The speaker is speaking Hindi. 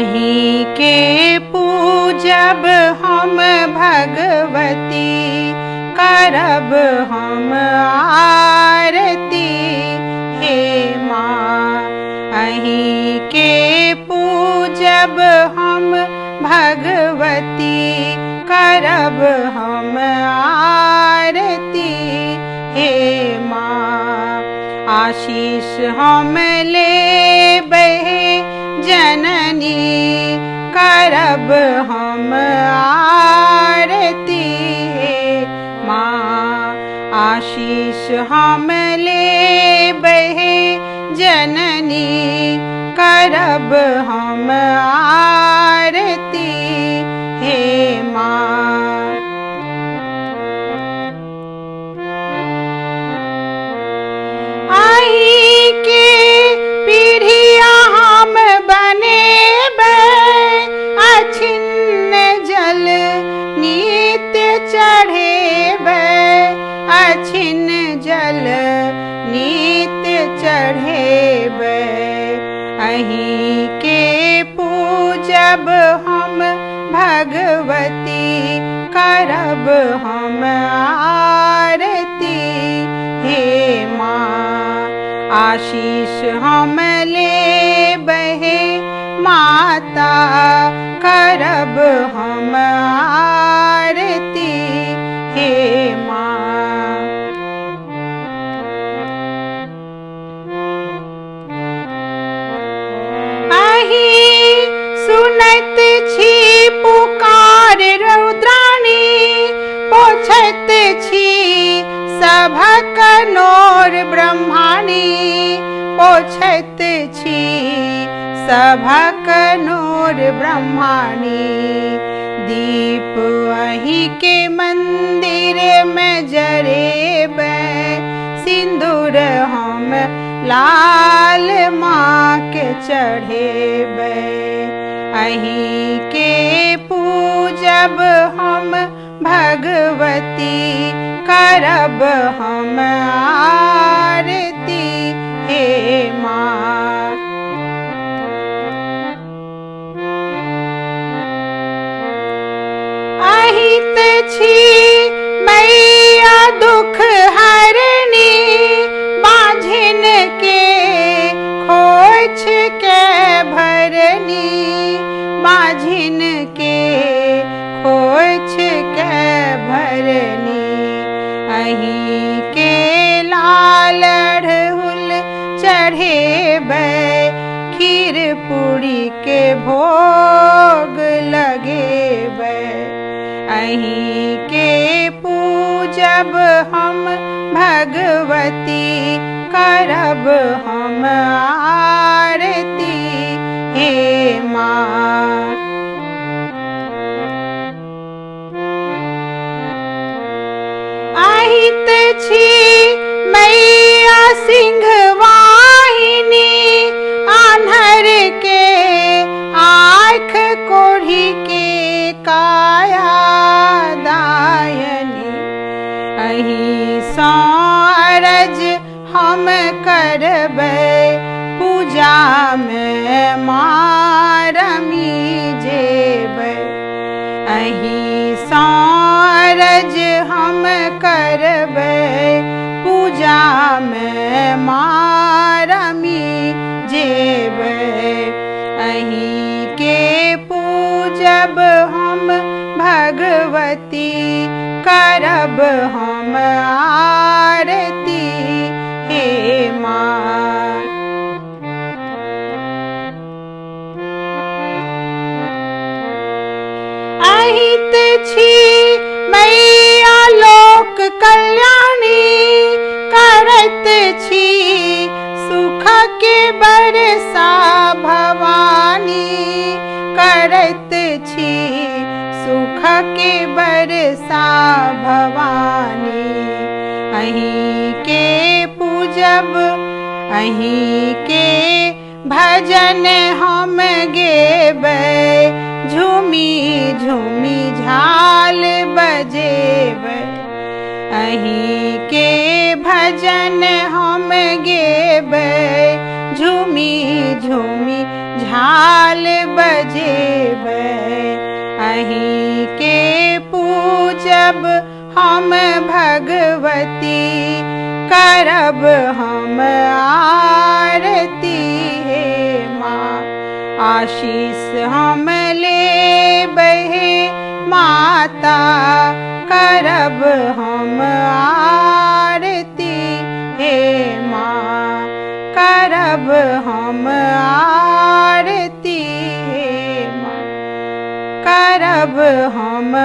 अहीं के पूजब हम भगवती, करब हम आरती। हे माँ अहीं के पूजब हम भगवती, करब हम आरती। हे माँ आशीष हम लेबै जननी, करब हम आरती। हे माँ आशीष हम लेबै जननी, करब हम आरती। हे माँ अहीं के पीढ़िया हम बनेबै, अछिन्न जल नित्य चढ़ेबै, अछिन्न जल नित्य चढ़ेबै। अहीं के पूजब हम भगवती, करब हम आरती। हे माँ आशीष हम लेबै माता, करब हम आरती। हे माँ अहीं सुनैत छी पुकार रुद्राणी, पोछैत छी सभक नोर ब्रह्माणी, पोछैत छी सभक नोर ब्रह्माणी। दीप अहीं के मंदिर में जरेबै, सिंदूर हम लाल माँ के चढ़ेबै। अहीं के पूजब हम भगवती, करब हम आरती। हे माँ अहित छी मैया दुख हरनी, बाझिन के खोछ के भरनी, बाझिन के खोछ के भरनी। अहीं के लाल अड़हुल चढ़ेबै, खीर पूरी के भोग लगेबै। अहीं के पूजब हम भगवती, करब हम आरती। हे माँ अहित छी मैया सिंह वाहिनी, आन्हर के आँख कोढ़ी के काया दायनी। अहीं सँ अरज हम करबै, पूजा में माँ रमी जेबै। अहीं सँ अरज हम करबै, पूजा में माँ रमी जेबै। अहीं के पूजब हम भगवती, करब हम आरती। हे माँ अहित छी मैया लोक कल्याणी, करैत छी सुख के बरसा भवानी, करैत छी सुख के बरसा भवानी। अहीं के पूजब, अहीं के भजन हम गेबै, झूमी झूमी झाल बजेबै। अहीं के भजन हम गेबै, झूमी झूमी झाल बजेबै अहीं के पूजब हम भगवती करब हम आरती हे माँ आशीष हम लेबै हे माता करब हम आरती हे माँ करब हम आरती हे माँ करब हम